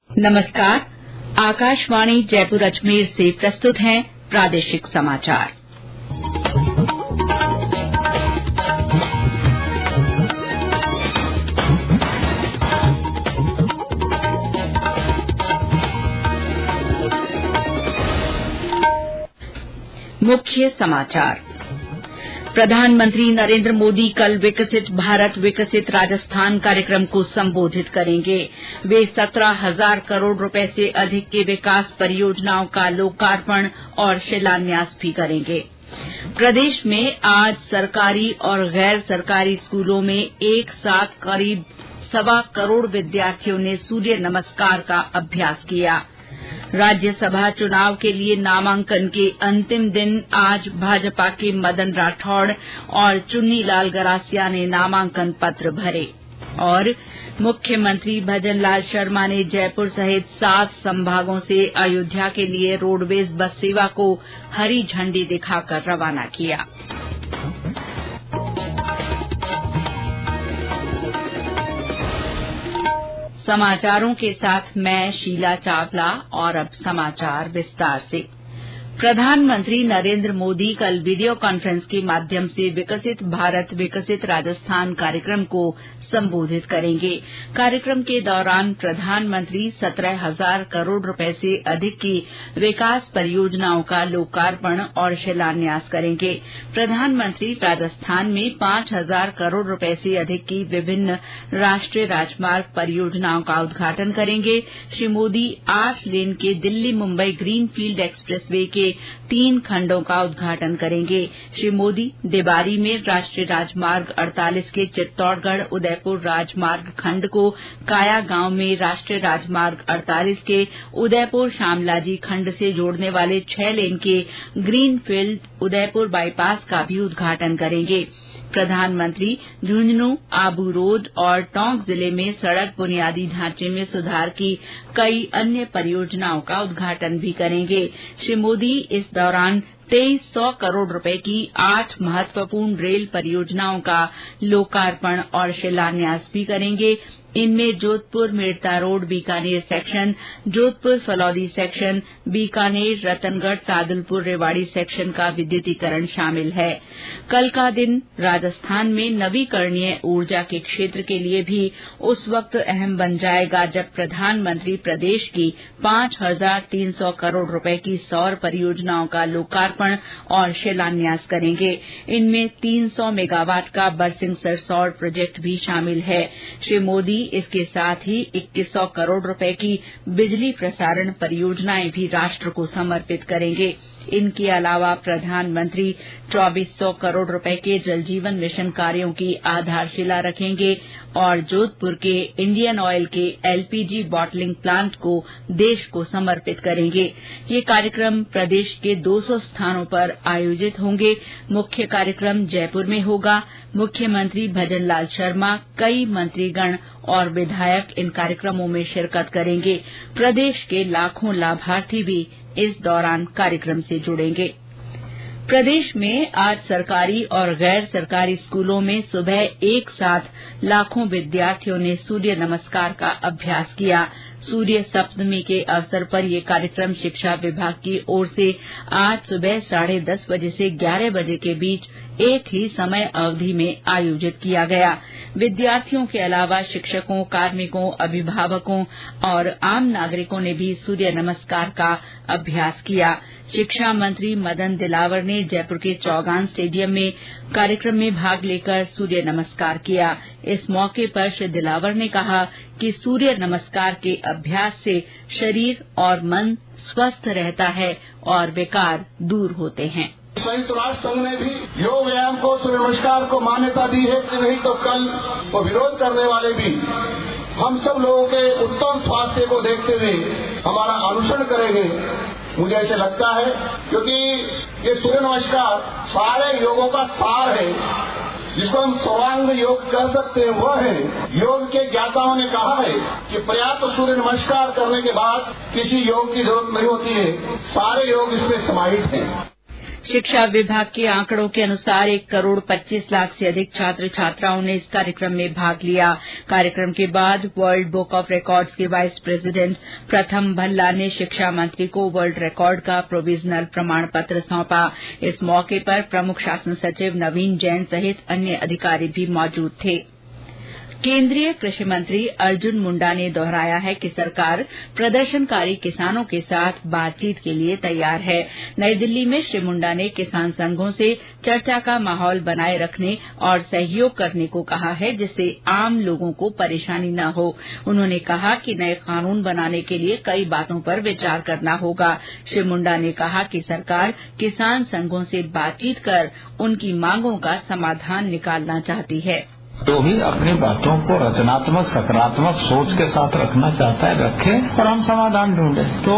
नमस्कार। आकाशवाणी जयपुर अजमेर से प्रस्तुत हैं प्रादेशिक समाचार। मुख्य समाचार। प्रधानमंत्री नरेंद्र मोदी कल विकसित भारत विकसित राजस्थान कार्यक्रम को संबोधित करेंगे। वे 17,000 करोड़ रुपए से अधिक की विकास परियोजनाओं का लोकार्पण और शिलान्यास भी करेंगे। प्रदेश में आज सरकारी और गैर सरकारी स्कूलों में एक साथ करीब 1.25 करोड़ विद्यार्थियों ने सूर्य नमस्कार का अभ्यास किया। राज्यसभा चुनाव के लिए नामांकन के अंतिम दिन आज भाजपा के मदन राठौड़ और चुन्नीलाल गरासिया ने नामांकन पत्र भरे और मुख्यमंत्री भजनलाल शर्मा ने जयपुर सहित 7 संभागों से अयोध्या के लिए रोडवेज बस सेवा को हरी झंडी दिखाकर रवाना किया। समाचारों के साथ मैं शीला चावला और अब समाचार विस्तार से। प्रधानमंत्री नरेंद्र मोदी कल वीडियो कॉन्फ्रेंस के माध्यम से विकसित भारत विकसित राजस्थान कार्यक्रम को संबोधित करेंगे। कार्यक्रम के दौरान प्रधानमंत्री 17,000 करोड़ रुपए से अधिक की विकास परियोजनाओं का लोकार्पण और शिलान्यास करेंगे। प्रधानमंत्री राजस्थान में 5,000 करोड़ रुपए से अधिक की विभिन्न राष्ट्रीय राजमार्ग परियोजनाओं का उद्घाटन करेंगे। श्री मोदी 8 लेन के दिल्ली मुंबई ग्रीनफील्ड एक्सप्रेसवे के 3 खंडों का उद्घाटन करेंगे। श्री मोदी देबारी में राष्ट्रीय राजमार्ग 48 के चित्तौड़गढ़ उदयपुर राजमार्ग खंड को, काया गांव में राष्ट्रीय राजमार्ग 48 के उदयपुर शामलाजी खंड से जोड़ने वाले 6 लेन के ग्रीनफील्ड उदयपुर बाईपास का भी उद्घाटन करेंगे। प्रधानमंत्री झुंझुनू, आबू रोड और टोंक जिले में सड़क बुनियादी ढांचे में सुधार की कई अन्य परियोजनाओं का उद्घाटन भी करेंगे। श्री मोदी इस दौरान 2300 करोड़ रुपए की 8 महत्वपूर्ण रेल परियोजनाओं का लोकार्पण और शिलान्यास भी करेंगे। इनमें Jodhpur Merta road Bikaner section, Jodhpur Phalodi section, Bikaner Ratangarh Sadulpur Rewari section का विद्युतीकरण शामिल है। कल का दिन राजस्थान में नवीकरणीय ऊर्जा के क्षेत्र के लिए भी उस वक्त अहम बन जाएगा जब प्रधानमंत्री प्रदेश की 5,300 करोड़ रुपए की सौर परियोजनाओं का लोकार्पण और शिलान्यास करेंगे। इनमें 300 मेगावाट का बरसिंहसर सौर प्रोजेक्ट भी शामिल है। श्री मोदी इसके साथ ही 2100 करोड़ रुपए की बिजली प्रसारण परियोजनाएं भी राष्ट्र को समर्पित करेंगे। इनके अलावा प्रधानमंत्री 2400 करोड़ रुपए के जल जीवन मिशन कार्यों की आधारशिला रखेंगे और जोधपुर के इंडियन ऑयल के एलपीजी बॉटलिंग प्लांट को देश को समर्पित करेंगे। ये कार्यक्रम प्रदेश के 200 स्थानों पर आयोजित होंगे। मुख्य कार्यक्रम जयपुर में होगा। मुख्यमंत्री भजनलाल शर्मा, कई मंत्रीगण और विधायक इन कार्यक्रमों में शिरकत करेंगे। प्रदेश के लाखों लाभार्थी भी इस दौरान कार्यक्रम से जुड़ेंगे। प्रदेश में आज सरकारी और गैर सरकारी स्कूलों में सुबह एक साथ लाखों विद्यार्थियों ने सूर्य नमस्कार का अभ्यास किया। सूर्य सप्तमी के अवसर पर यह कार्यक्रम शिक्षा विभाग की ओर से आज सुबह 10:30 बजे से 11 बजे के बीच एक ही समय अवधि में आयोजित किया गया। विद्यार्थियों के अलावा शिक्षकों, कार्मिकों, अभिभावकों और आम नागरिकों ने भी सूर्य नमस्कार का अभ्यास किया। शिक्षा मंत्री मदन दिलावर ने जयपुर के चौगान स्टेडियम में कार्यक्रम में भाग लेकर सूर्य नमस्कार किया। इस मौके पर श्री दिलावर ने कहा कि सूर्य नमस्कार के अभ्यास से शरीर और मन स्वस्थ रहता है और विकार दूर होते हैं। संयुक्त राष्ट्र संघ ने भी योग व्यायाम को, सूर्य नमस्कार को मान्यता दी है। नहीं तो कल वो विरोध करने वाले भी हम सब लोगों के उत्तम स्वास्थ्य को देखते हुए हमारा अनुसरण करेंगे। मुझे ऐसे लगता है क्योंकि ये सूर्य नमस्कार सारे योगों का सार है। जिसको हम सर्वांग योग कर सकते हैं वह है। योग के ज्ञाताओं ने कहा है कि पर्याप्त सूर्य नमस्कार करने के बाद किसी योग की जरूरत नहीं होती है। सारे योग इसमें समाहित हैं। शिक्षा विभाग के आंकड़ों के अनुसार 1 करोड़ 25 लाख से अधिक छात्र छात्राओं ने इस कार्यक्रम में भाग लिया। कार्यक्रम के बाद वर्ल्ड बुक ऑफ रिकॉर्ड्स के वाइस प्रेसिडेंट प्रथम भल्ला ने शिक्षा मंत्री को वर्ल्ड रिकॉर्ड का प्रोविजनल प्रमाण पत्र सौंपा। इस मौके पर प्रमुख शासन सचिव नवीन जैन सहित अन्य अधिकारी भी मौजूद थे। केंद्रीय कृषि मंत्री अर्जुन मुंडा ने दोहराया है कि सरकार प्रदर्शनकारी किसानों के साथ बातचीत के लिए तैयार है। नई दिल्ली में श्री मुंडा ने किसान संघों से चर्चा का माहौल बनाए रखने और सहयोग करने को कहा है, जिससे आम लोगों को परेशानी न हो। उन्होंने कहा कि नए कानून बनाने के लिए कई बातों पर विचार करना होगा। श्री मुंडा ने कहा कि सरकार किसान संघों से बातचीत कर उनकी मांगों का समाधान निकालना चाहती है। जो भी अपनी बातों को रचनात्मक सकारात्मक सोच के साथ रखना चाहता है रखे और हम समाधान ढूंढे। तो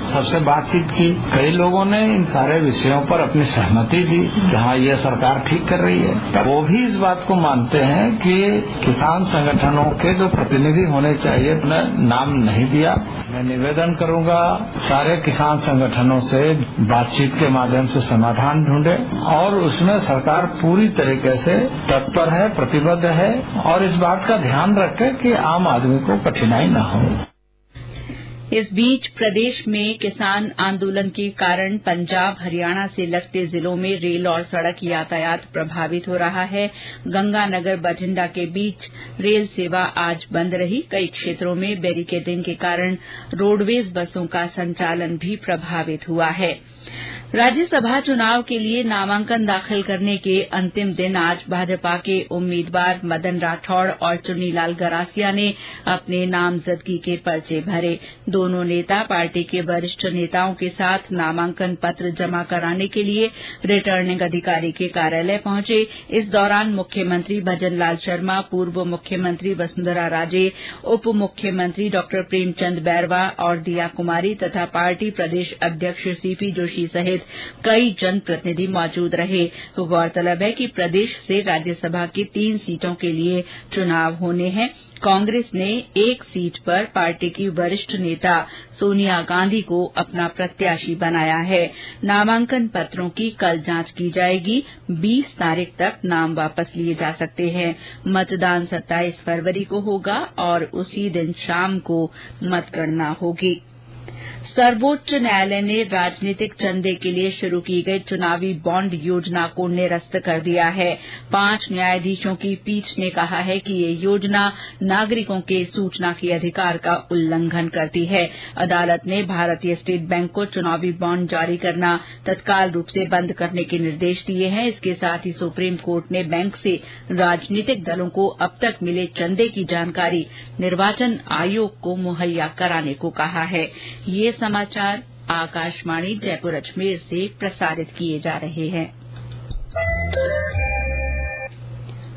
सबसे बातचीत की, कई लोगों ने इन सारे विषयों पर अपनी सहमति दी कि हाँ ये सरकार ठीक कर रही है। तब वो भी इस बात को मानते हैं कि किसान संगठनों के जो प्रतिनिधि होने चाहिए उन्हें नाम नहीं दिया। मैं निवेदन करूंगा सारे किसान संगठनों से बातचीत के माध्यम से समाधान ढूंढे और उसमें सरकार पूरी तरीके से तत्पर है, प्रतिबद्ध है और इस बात का ध्यान रखे कि आम आदमी को कठिनाई न हो। इस बीच प्रदेश में किसान आंदोलन के कारण पंजाब हरियाणा से लगते जिलों में रेल और सड़क यातायात प्रभावित हो रहा है। गंगानगर बठिंडा के बीच रेल सेवा आज बंद रही। कई क्षेत्रों में बैरिकेडिंग के कारण रोडवेज बसों का संचालन भी प्रभावित हुआ है। राज्यसभा चुनाव के लिए नामांकन दाखिल करने के अंतिम दिन आज भाजपा के उम्मीदवार मदन राठौड़ और चुन्नीलाल गरासिया ने अपने नामजदगी के पर्चे भरे। दोनों नेता पार्टी के वरिष्ठ नेताओं के साथ नामांकन पत्र जमा कराने के लिए रिटर्निंग अधिकारी के कार्यालय पहुंचे। इस दौरान मुख्यमंत्री भजनलाल शर्मा, पूर्व मुख्यमंत्री वसुंधरा राजे, उप मुख्यमंत्री डॉ प्रेमचंद बैरवा और दिया कुमारी तथा पार्टी प्रदेश अध्यक्ष सीपी जोशी सहित कई जनप्रतिनिधि मौजूद रहे। गौरतलब है कि प्रदेश से राज्यसभा की 3 सीटों के लिए चुनाव होने हैं। कांग्रेस ने 1 सीट पर पार्टी की वरिष्ठ नेता सोनिया गांधी को अपना प्रत्याशी बनाया है। नामांकन पत्रों की कल जांच की जाएगी। 20 तारीख तक नाम वापस लिए जा सकते हैं। मतदान 27 फरवरी को होगा और उसी दिन शाम को मतगणना होगी। सर्वोच्च न्यायालय ने राजनीतिक चंदे के लिए शुरू की गई चुनावी बॉन्ड योजना को निरस्त कर दिया है। 5 न्यायाधीशों की पीठ ने कहा है कि ये योजना नागरिकों के सूचना के अधिकार का उल्लंघन करती है। अदालत ने भारतीय स्टेट बैंक को चुनावी बॉन्ड जारी करना तत्काल रूप से बंद करने के निर्देश दिए हैं। इसके साथ ही सुप्रीम कोर्ट ने बैंक से राजनीतिक दलों को अब तक मिले चंदे की जानकारी निर्वाचन आयोग को मुहैया कराने को कहा है। ये समाचार आकाशवाणी जयपुर अजमेर से प्रसारित किए जा रहे हैं।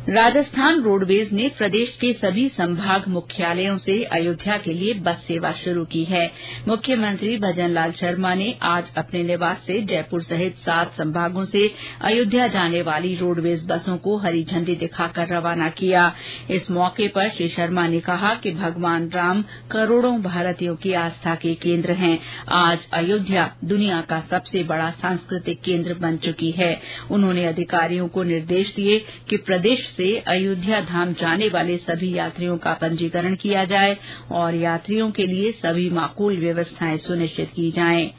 राजस्थान रोडवेज ने प्रदेश के सभी संभाग मुख्यालयों से अयोध्या के लिए बस सेवा शुरू की है। मुख्यमंत्री भजनलाल शर्मा ने आज अपने निवास से जयपुर सहित 7 संभागों से अयोध्या जाने वाली रोडवेज बसों को हरी झंडी दिखाकर रवाना किया। इस मौके पर श्री शर्मा ने कहा कि भगवान राम करोड़ों भारतीयों की आस्था के केंद्र हैं। आज अयोध्या दुनिया का सबसे बड़ा सांस्कृतिक केंद्र बन चुकी है। उन्होंने अधिकारियों को निर्देश दिए कि प्रदेश से अयोध्या धाम जाने वाले सभी यात्रियों का पंजीकरण किया जाए और यात्रियों के लिए सभी माकूल व्यवस्थाएं सुनिश्चित की जाएं।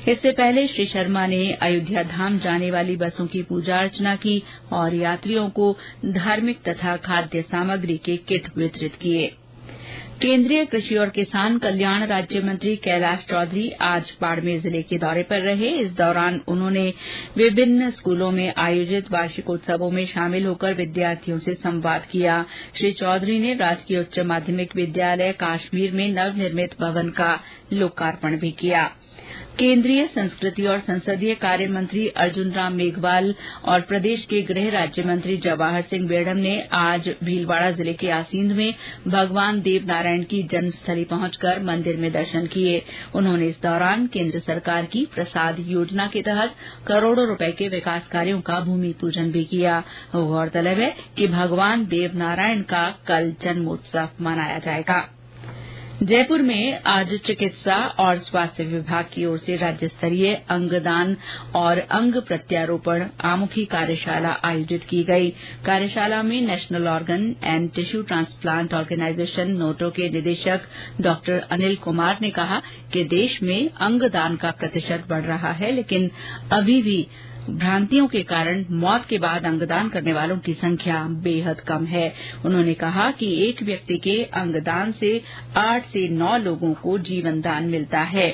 इससे पहले श्री शर्मा ने अयोध्या धाम जाने वाली बसों की पूजा अर्चना की और यात्रियों को धार्मिक तथा खाद्य सामग्री के किट वितरित किए। केंद्रीय कृषि और किसान कल्याण राज्य मंत्री कैलाश चौधरी आज बाड़मेर जिले के दौरे पर रहे। इस दौरान उन्होंने विभिन्न स्कूलों में आयोजित वार्षिकोत्सवों में शामिल होकर विद्यार्थियों से संवाद किया। श्री चौधरी ने राजकीय उच्च माध्यमिक विद्यालय काश्मीर में नवनिर्मित भवन का लोकार्पण भी किया। केंद्रीय संस्कृति और संसदीय कार्य मंत्री अर्जुन राम मेघवाल और प्रदेश के गृह राज्य मंत्री जवाहर सिंह बेढ़म ने आज भीलवाड़ा जिले के आसींद में भगवान देवनारायण की जन्मस्थली पहुंचकर मंदिर में दर्शन किए। उन्होंने इस दौरान केंद्र सरकार की प्रसाद योजना के तहत करोड़ों रुपए के विकास कार्यों का भूमि पूजन भी किया। गौरतलब है कि भगवान देवनारायण का कल जन्मोत्सव मनाया जाएगा। जयपुर में आज चिकित्सा और स्वास्थ्य विभाग की ओर से राज्य स्तरीय अंगदान और अंग प्रत्यारोपण आमुखी कार्यशाला आयोजित की गई। कार्यशाला में national organ and tissue transplant organisation NOTTO के निदेशक डॉ अनिल कुमार ने कहा कि देश में अंगदान का प्रतिशत बढ़ रहा है, लेकिन अभी भी भ्रांतियों के कारण मौत के बाद अंगदान करने वालों की संख्या बेहद कम है। उन्होंने कहा कि एक व्यक्ति के अंगदान से 8 से 9 लोगों को जीवन दान मिलता है।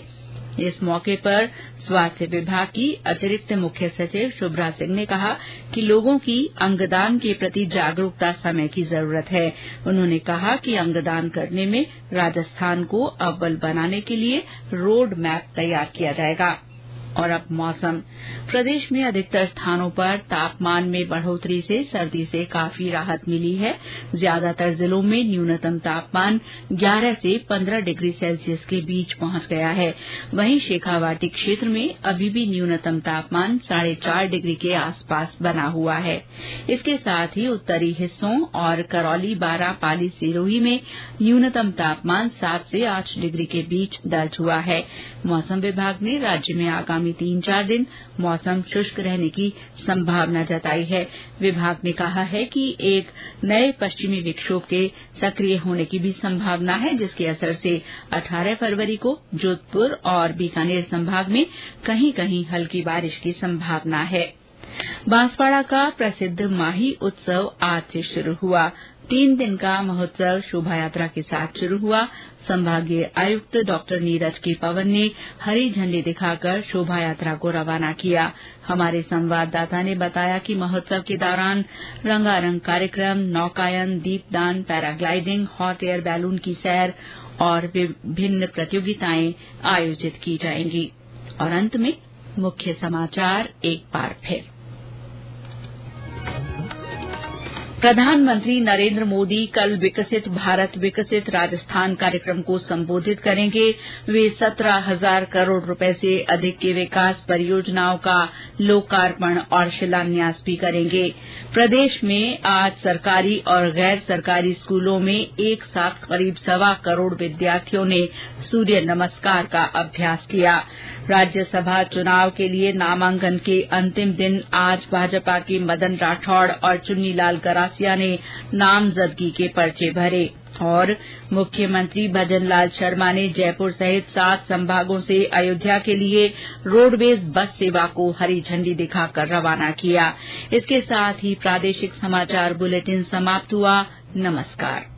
इस मौके पर स्वास्थ्य विभाग की अतिरिक्त मुख्य सचिव शुभ्रा सिंह ने कहा कि लोगों की अंगदान के प्रति जागरूकता समय की जरूरत है। उन्होंने कहा कि अंगदान करने में राजस्थान को अव्वल बनाने के लिए रोड मैप तैयार किया जाएगा। और अब मौसम। प्रदेश में अधिकतर स्थानों पर तापमान में बढ़ोतरी से सर्दी से काफी राहत मिली है। ज्यादातर जिलों में न्यूनतम तापमान 11 से 15 डिग्री सेल्सियस के बीच पहुंच गया है। वहीं शेखावाटी क्षेत्र में अभी भी न्यूनतम तापमान 4.5 डिग्री के आसपास बना हुआ है। इसके साथ ही उत्तरी हिस्सों और करौली, बारां, पाली, सिरोही में न्यूनतम तापमान 7 से 8 डिग्री के बीच दर्ज हुआ है। मौसम विभाग ने राज्य में आगामी 3-4 दिन मौसम शुष्क रहने की संभावना जताई है। विभाग ने कहा है कि एक नए पश्चिमी विक्षोभ के सक्रिय होने की भी संभावना है, जिसके असर से 18 फरवरी को जोधपुर और बीकानेर संभाग में कहीं कहीं हल्की बारिश की संभावना है। बांसवाड़ा का प्रसिद्ध माही उत्सव आज से शुरू हुआ। 3 दिन का महोत्सव शोभा यात्रा के साथ शुरू हुआ। संभागीय आयुक्त डॉ नीरज के पवन ने हरी झंडी दिखाकर शोभा यात्रा को रवाना किया। हमारे संवाददाता ने बताया कि महोत्सव के दौरान रंगारंग कार्यक्रम, नौकायन, दीपदान, पैराग्लाइडिंग, हॉट एयर बैलून की सैर और विभिन्न प्रतियोगिताएं आयोजित की जाएंगी। और अंत में मुख्य समाचार एक बार फिर। प्रधानमंत्री नरेंद्र मोदी कल विकसित भारत विकसित राजस्थान कार्यक्रम को संबोधित करेंगे। वे 17,000 करोड़ रुपए से अधिक की विकास परियोजनाओं का लोकार्पण और शिलान्यास भी करेंगे। प्रदेश में आज सरकारी और गैर सरकारी स्कूलों में एक साथ करीब 1.25 करोड़ विद्यार्थियों ने सूर्य नमस्कार का अभ्यास किया। राज्यसभा चुनाव के लिए नामांकन के अंतिम दिन आज भाजपा के मदन राठौड़ और चुन्नीलाल गरासिया ने नामजदगी के पर्चे भरे। और मुख्यमंत्री भजनलाल शर्मा ने जयपुर सहित 7 संभागों से अयोध्या के लिए रोडवेज बस सेवा को हरी झंडी दिखाकर रवाना किया। इसके साथ ही प्रादेशिक समाचार बुलेटिन समाप्त हुआ। नमस्कार।